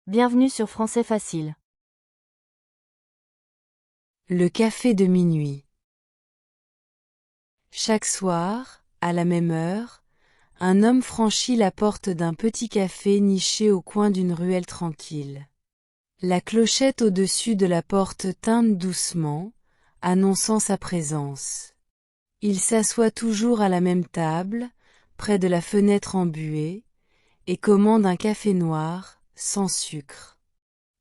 Bienvenue sur Français Facile. Le café de minuit. Chaque soir, à la même heure, un homme franchit la porte d'un petit café niché au coin d'une ruelle tranquille. La clochette au-dessus de la porte tinte doucement, annonçant sa présence. Il s'assoit toujours à la même table, près de la fenêtre embuée, et commande un café noir, sans sucre.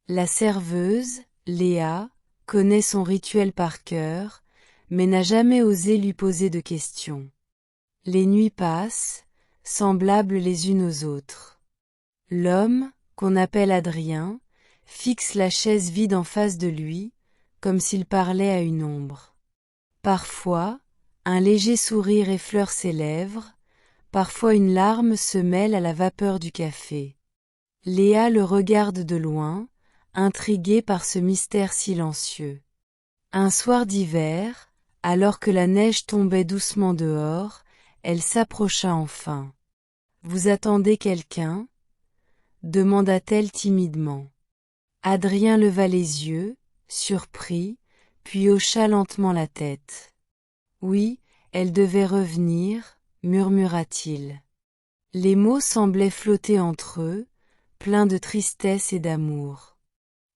La serveuse, Léa, connaît son rituel par cœur, mais n'a jamais osé lui poser de questions. Les nuits passent, semblables les unes aux autres. L'homme, qu'on appelle Adrien, fixe la chaise vide en face de lui, comme s'il parlait à une ombre. Parfois, un léger sourire effleure ses lèvres, parfois une larme se mêle à la vapeur du café. Léa le regarde de loin, intriguée par ce mystère silencieux. Un soir d'hiver, alors que la neige tombait doucement dehors, elle s'approcha enfin. « Vous attendez quelqu'un ? » demanda-t-elle timidement. Adrien leva les yeux, surpris, puis hocha lentement la tête. « Oui, elle devait revenir, » murmura-t-il. Les mots semblaient flotter entre eux, pleins de tristesse et d'amour.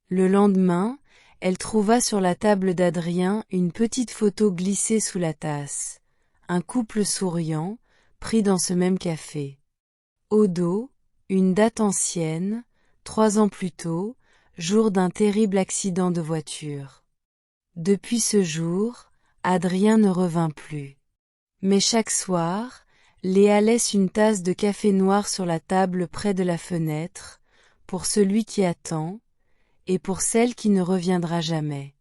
Le lendemain, elle trouva sur la table d'Adrien une petite photo glissée sous la tasse. Un couple souriant, pris dans ce même café. Au dos, une date ancienne, 3 ans plus tôt, jour d'un terrible accident de voiture. Depuis ce jour, Adrien ne revint plus. Mais chaque soir, Léa laisse une tasse de café noir sur la table près de la fenêtre, pour celui qui attend, et pour celle qui ne reviendra jamais.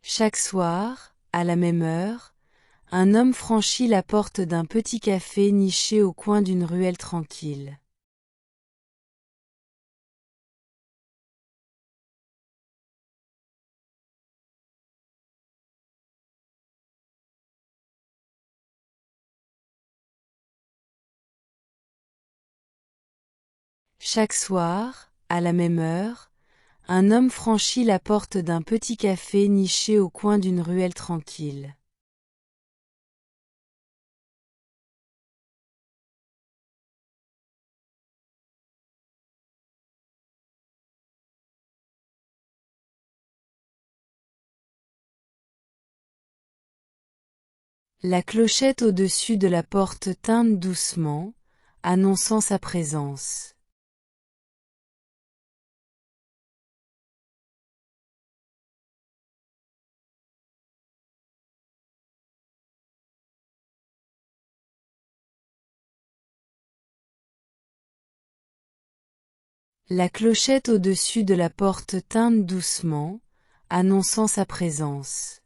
Chaque soir, à la même heure, un homme franchit la porte d'un petit café niché au coin d'une ruelle tranquille. Chaque soir, à la même heure, un homme franchit la porte d'un petit café niché au coin d'une ruelle tranquille. La clochette au-dessus de la porte tinte doucement, annonçant sa présence. La clochette au-dessus de la porte tinte doucement, annonçant sa présence.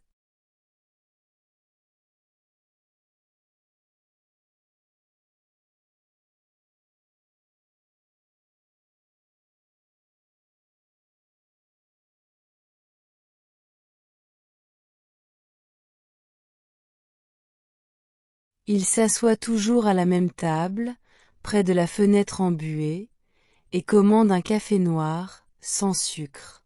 Il s'assoit toujours à la même table, près de la fenêtre embuée, et commande un café noir, sans sucre.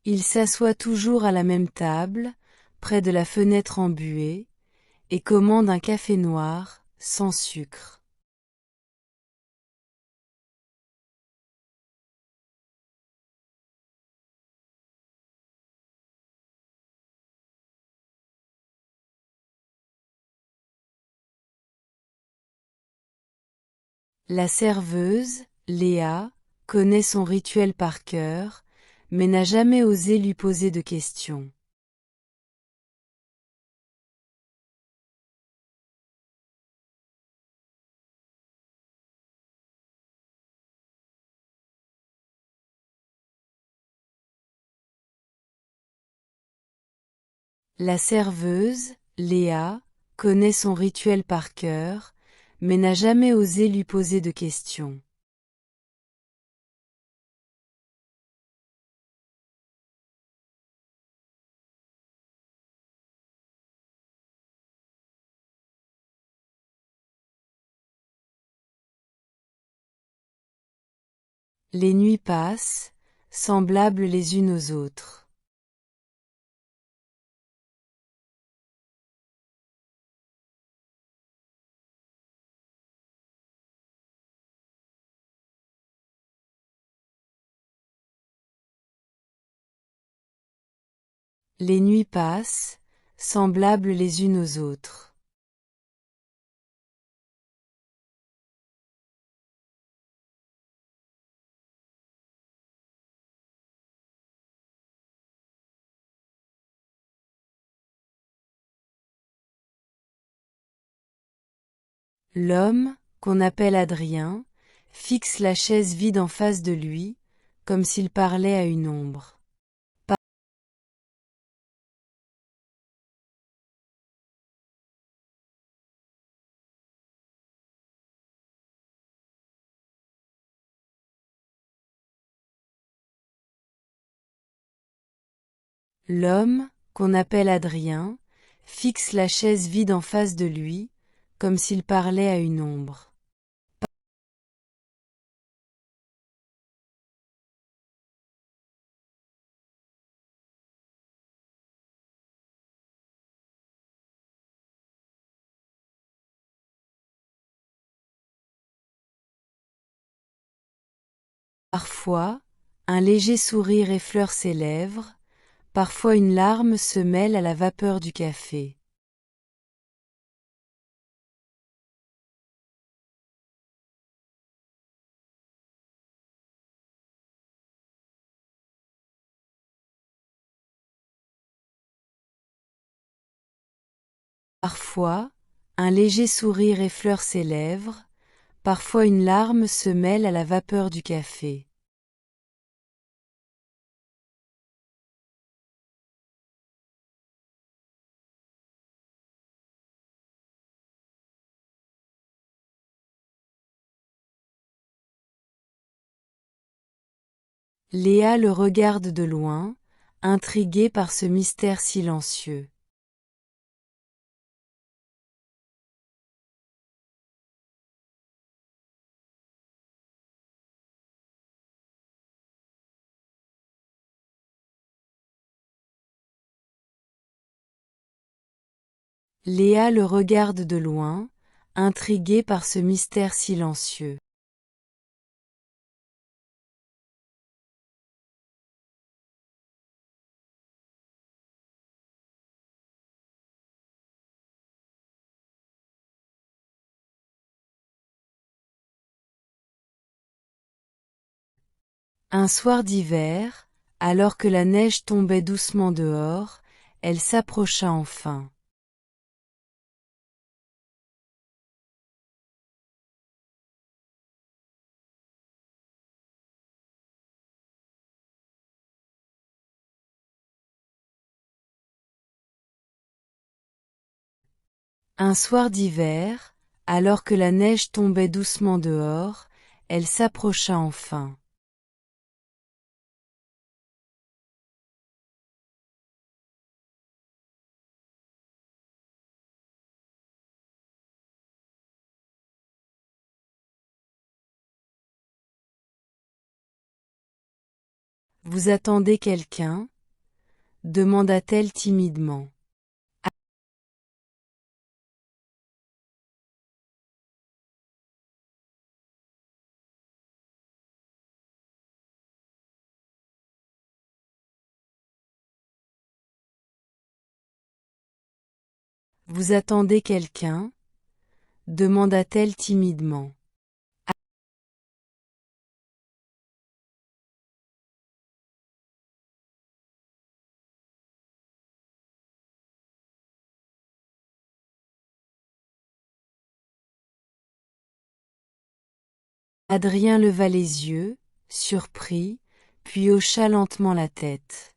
Il s'assoit toujours à la même table, près de la fenêtre embuée, et commande un café noir, sans sucre. La serveuse, Léa, la serveuse, Léa, connaît son rituel par cœur, mais n'a jamais osé lui poser de questions. La serveuse, Léa, connaît son rituel par cœur, mais n'a jamais osé lui poser de questions. Les nuits passent, semblables les unes aux autres. Les nuits passent, semblables les unes aux autres. L'homme, qu'on appelle Adrien, fixe la chaise vide en face de lui, comme s'il parlait à une ombre. L'homme, qu'on appelle Adrien, fixe la chaise vide en face de lui, comme s'il parlait à une ombre. Parfois, un léger sourire effleure ses lèvres, parfois une larme se mêle à la vapeur du café. Parfois, un léger sourire effleure ses lèvres, parfois une larme se mêle à la vapeur du café. Léa le regarde de loin, intriguée par ce mystère silencieux. Léa le regarde de loin, intriguée par ce mystère silencieux. Un soir d'hiver, alors que la neige tombait doucement dehors, elle s'approcha enfin. Un soir d'hiver, alors que la neige tombait doucement dehors, elle s'approcha enfin. Vous attendez quelqu'un? Demanda-t-elle timidement. Vous attendez quelqu'un? Demanda-t-elle timidement. Adrien leva les yeux, surpris, puis hocha lentement la tête.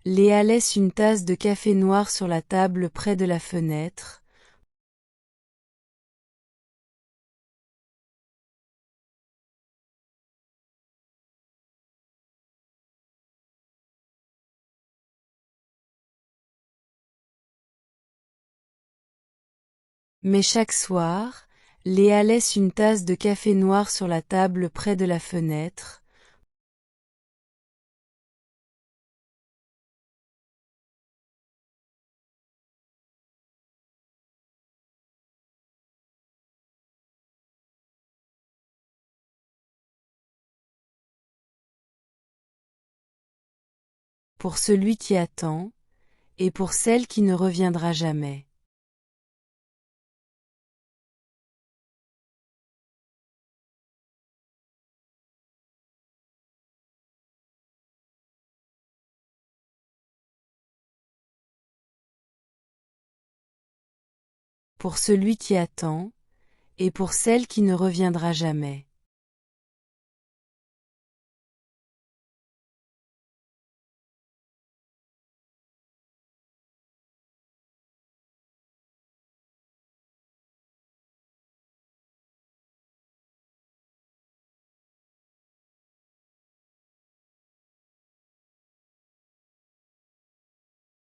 Léa laisse une tasse de café noir sur la table près de la fenêtre. Mais chaque soir, Léa laisse une tasse de café noir sur la table près de la fenêtre. Pour celui qui attend, et pour celle qui ne reviendra jamais. Pour celui qui attend, et pour celle qui ne reviendra jamais.